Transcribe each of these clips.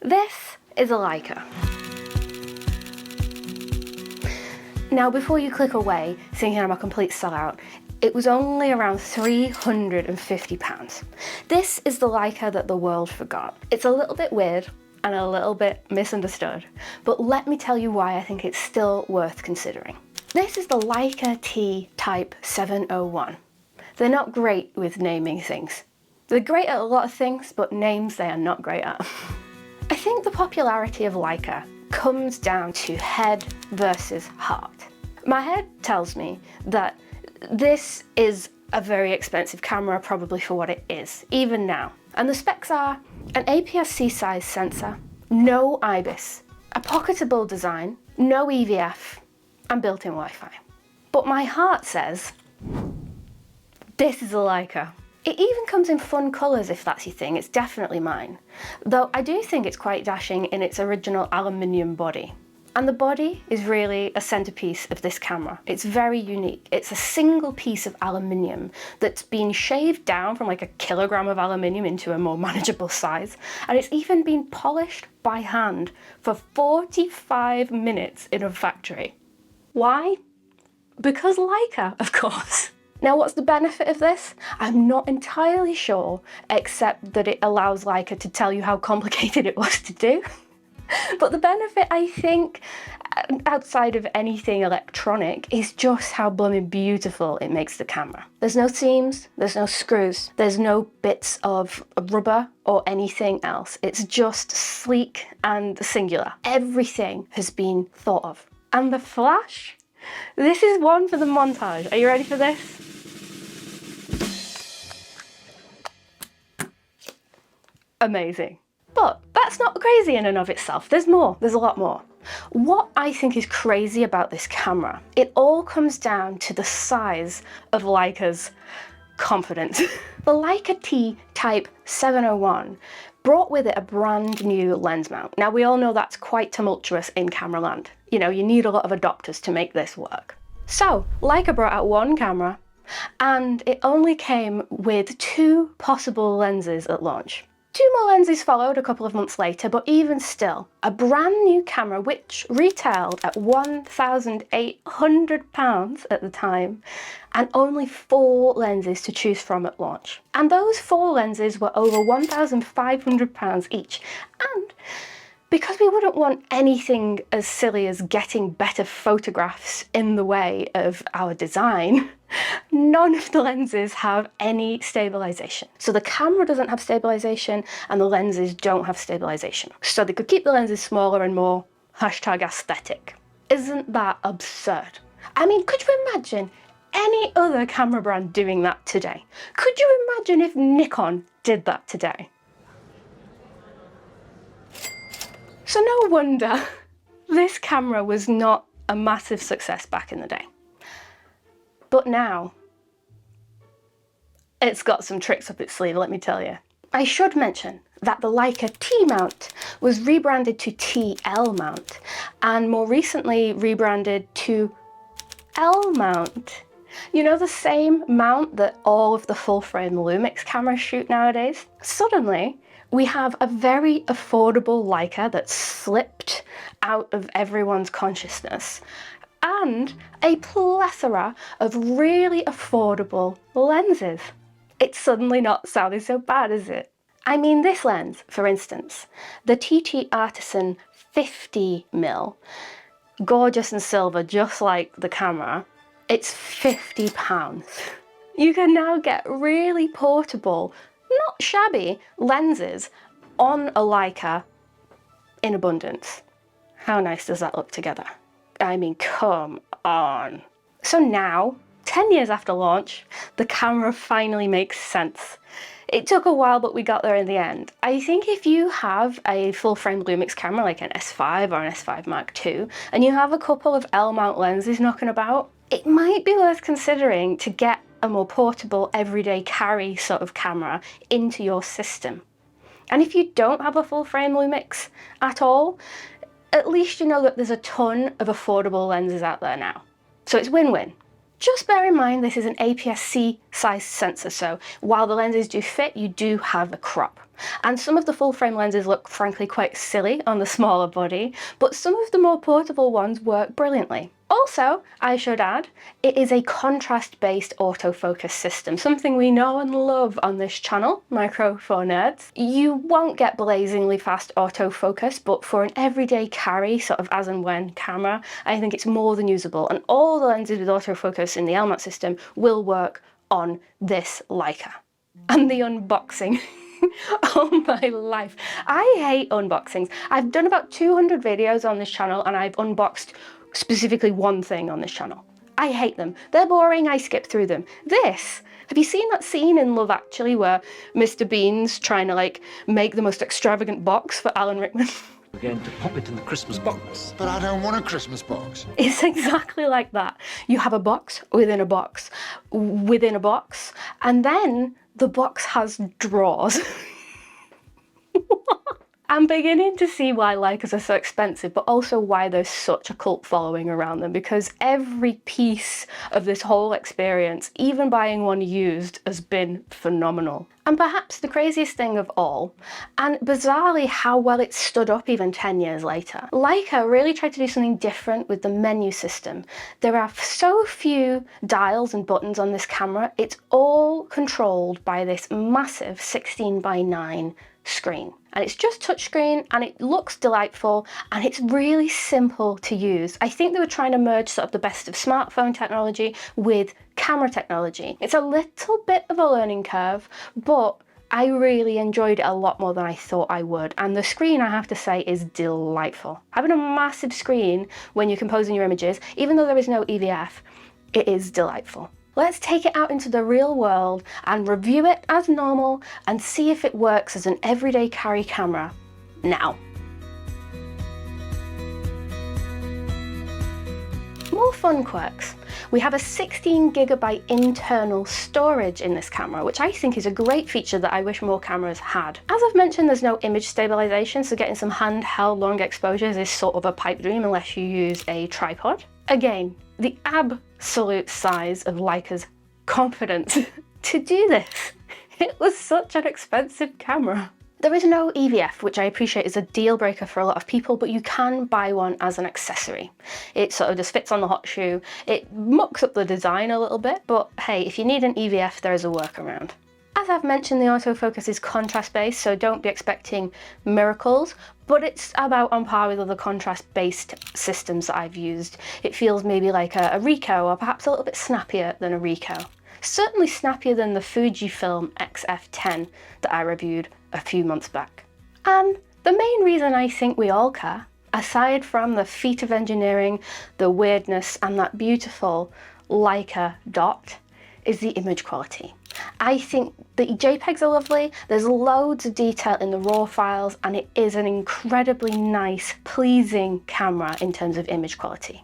This is a Leica. Now, before you click away thinking I'm a complete sellout, it was only around £350. This is the Leica that the world forgot. It's a little bit weird and a little bit misunderstood, but let me tell you why I think it's still worth considering. This is the Leica T Type 701. They're not great with naming things. They're great at a lot of things, but names they are not great at. I think the popularity of Leica comes down to head versus heart. My head tells me that this is a very expensive camera, probably for what it is, even now. And the specs are an APS-C size sensor, no IBIS, a pocketable design, no EVF, and built-in Wi-Fi. But my heart says, this is a Leica. It even comes in fun colours if that's your thing, it's definitely mine. Though I do think it's quite dashing in its original aluminium body. And the body is really a centrepiece of this camera. It's very unique. It's a single piece of aluminium that's been shaved down from like a kilogram of aluminium into a more manageable size. And it's even been polished by hand for 45 minutes in a factory. Why? Because Leica, of course. Now, what's the benefit of this? I'm not entirely sure, except that it allows Leica to tell you how complicated it was to do. But the benefit, I think, outside of anything electronic, is just how blooming beautiful it makes the camera. There's no seams, there's no screws, there's no bits of rubber or anything else. It's just sleek and singular. Everything has been thought of. And the flash? This is one for the montage. Are you ready for this? Amazing. But that's not crazy in and of itself. There's more, there's a lot more. What I think is crazy about this camera, it all comes down to the size of Leica's confidence. The Leica T Type 701 brought with it a brand new lens mount. Now, we all know that's quite tumultuous in camera land. You know, you need a lot of adapters to make this work. So Leica brought out one camera and it only came with 2 possible lenses at launch. 2 more lenses followed a couple of months later, but even still, a brand new camera which retailed at £1,800 at the time, and only 4 lenses to choose from at launch. And those 4 lenses were over £1,500 each. And because we wouldn't want anything as silly as getting better photographs in the way of our design, none of the lenses have any stabilization. So the camera doesn't have stabilization and the lenses don't have stabilization. So they could keep the lenses smaller and more #aesthetic. Isn't that absurd? I mean, could you imagine any other camera brand doing that today? Could you imagine if Nikon did that today? So no wonder this camera was not a massive success back in the day. But now, it's got some tricks up its sleeve, let me tell you. I should mention that the Leica T mount was rebranded to TL mount, and more recently rebranded to L mount. You know, the same mount that all of the full-frame Lumix cameras shoot nowadays? Suddenly, we have a very affordable Leica that slipped out of everyone's consciousness, and a plethora of really affordable lenses. It's suddenly not sounding so bad, is it? I mean, this lens, for instance, the TT Artisan 50mm, gorgeous and silver, just like the camera, it's £50. You can now get really portable, not shabby lenses on a Leica in abundance. How nice does that look together? I mean, come on. So now, 10 years after launch, the camera finally makes sense. It took a while, but we got there in the end. I think if you have a full-frame Lumix camera like an S5 or an S5 Mark II, and you have a couple of L-mount lenses knocking about, it might be worth considering to get a more portable, everyday carry sort of camera into your system. And if you don't have a full-frame Lumix at all, at least you know that there's a ton of affordable lenses out there now. So it's win-win. Just bear in mind this is an APS-C size sensor, so while the lenses do fit, you do have a crop. And some of the full frame lenses look frankly quite silly on the smaller body, but some of the more portable ones work brilliantly. Also, I should add, it is a contrast-based autofocus system, something we know and love on this channel, Micro Four Nerds. You won't get blazingly fast autofocus, but for an everyday carry, sort of as and when camera, I think it's more than usable, and all the lenses with autofocus in the LMAT system will work on this Leica. And the unboxing. Oh my life. I hate unboxings. I've done about 200 videos on this channel and I've unboxed specifically one thing on this channel. I hate them. They're boring, I skip through them. This, have you seen that scene in Love Actually where Mr. Bean's trying to like make the most extravagant box for Alan Rickman? We're going to pop it in the Christmas box. But I don't want a Christmas box. It's exactly like that. You have a box within a box within a box, and then the box has drawers. I'm beginning to see why Leicas are so expensive, but also why there's such a cult following around them, because every piece of this whole experience, even buying one used, has been phenomenal. And perhaps the craziest thing of all, and bizarrely how well it stood up even 10 years later, Leica really tried to do something different with the menu system. There are so few dials and buttons on this camera, it's all controlled by this massive 16:9 screen. And it's just touchscreen and it looks delightful and it's really simple to use. I think they were trying to merge sort of the best of smartphone technology with camera technology. It's a little bit of a learning curve, but I really enjoyed it a lot more than I thought I would. And the screen, I have to say, is delightful. Having a massive screen when you're composing your images, even though there is no EVF, it is delightful. Let's take it out into the real world and review it as normal and see if it works as an everyday carry camera now. More fun quirks. We have a 16GB internal storage in this camera, which I think is a great feature that I wish more cameras had. As I've mentioned, there's no image stabilization, so getting some handheld long exposures is sort of a pipe dream unless you use a tripod. Again, the absolute size of Leica's confidence to do this. It was such an expensive camera. There is no EVF, which I appreciate is a deal breaker for a lot of people, but you can buy one as an accessory. It sort of just fits on the hot shoe. It mucks up the design a little bit, but hey, if you need an EVF, there is a workaround. As I've mentioned, the autofocus is contrast-based, so don't be expecting miracles, but it's about on par with other contrast-based systems that I've used. It feels maybe like a Ricoh, or perhaps a little bit snappier than a Ricoh. Certainly snappier than the Fujifilm X-F10 that I reviewed a few months back. And the main reason I think we all care, aside from the feat of engineering, the weirdness, and that beautiful Leica dot, is the image quality. I think the JPEGs are lovely, there's loads of detail in the RAW files, and it is an incredibly nice, pleasing camera in terms of image quality.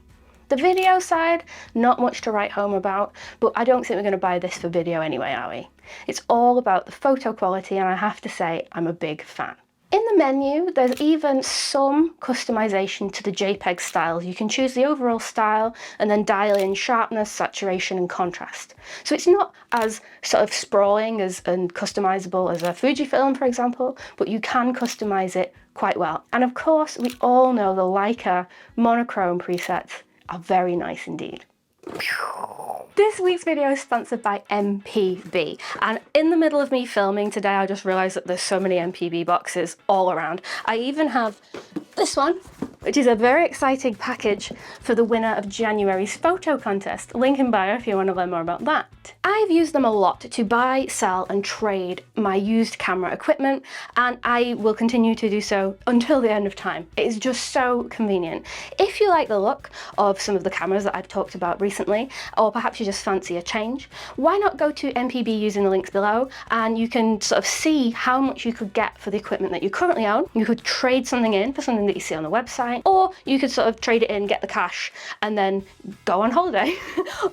The video side, not much to write home about, but I don't think we're going to buy this for video anyway, are we? It's all about the photo quality, and I have to say I'm a big fan. In the menu, there's even some customization to the JPEG styles. You can choose the overall style and then dial in sharpness, saturation, and contrast. So it's not as sort of sprawling and customizable as a Fujifilm, for example, but you can customize it quite well. And of course, we all know the Leica monochrome presets are very nice indeed. This week's video is sponsored by MPB, and in the middle of me filming today I just realised that there's so many MPB boxes all around. I even have this one, which is a very exciting package for the winner of January's photo contest. Link in bio if you want to learn more about that. I've used them a lot to buy, sell and trade my used camera equipment, and I will continue to do so until the end of time. It is just so convenient. If you like the look of some of the cameras that I've talked about recently, or perhaps you just fancy a change, why not go to MPB using the links below, and you can sort of see how much you could get for the equipment that you currently own. You could trade something in for something that you see on the website, or you could sort of trade it in, get the cash, and then go on holiday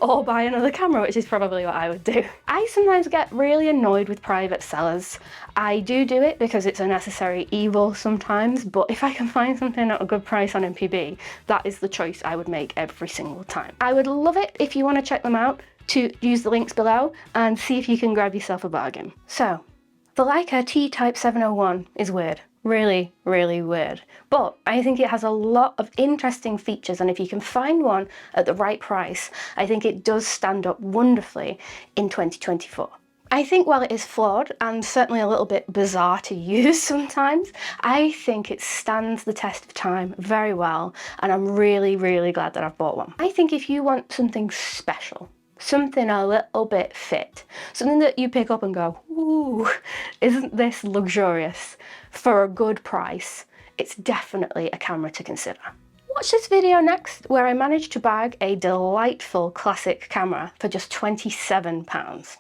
or buy another camera, which is probably what I would do. I sometimes get really annoyed with private sellers. I do it because it's a necessary evil sometimes, but if I can find something at a good price on MPB, that is the choice I would make every single time. I would love it if you want to check them out, to use the links below and see if you can grab yourself a bargain. So, The Leica T Type 701 is weird. Really, really weird. But I think it has a lot of interesting features, and if you can find one at the right price, I think it does stand up wonderfully in 2024. I think while it is flawed and certainly a little bit bizarre to use sometimes, I think it stands the test of time very well, and I'm really, really glad that I've bought one. I think if you want something special, something a little bit fit, something that you pick up and go, ooh, isn't this luxurious, for a good price, it's definitely a camera to consider. Watch this video next, where I managed to bag a delightful classic camera for just £27.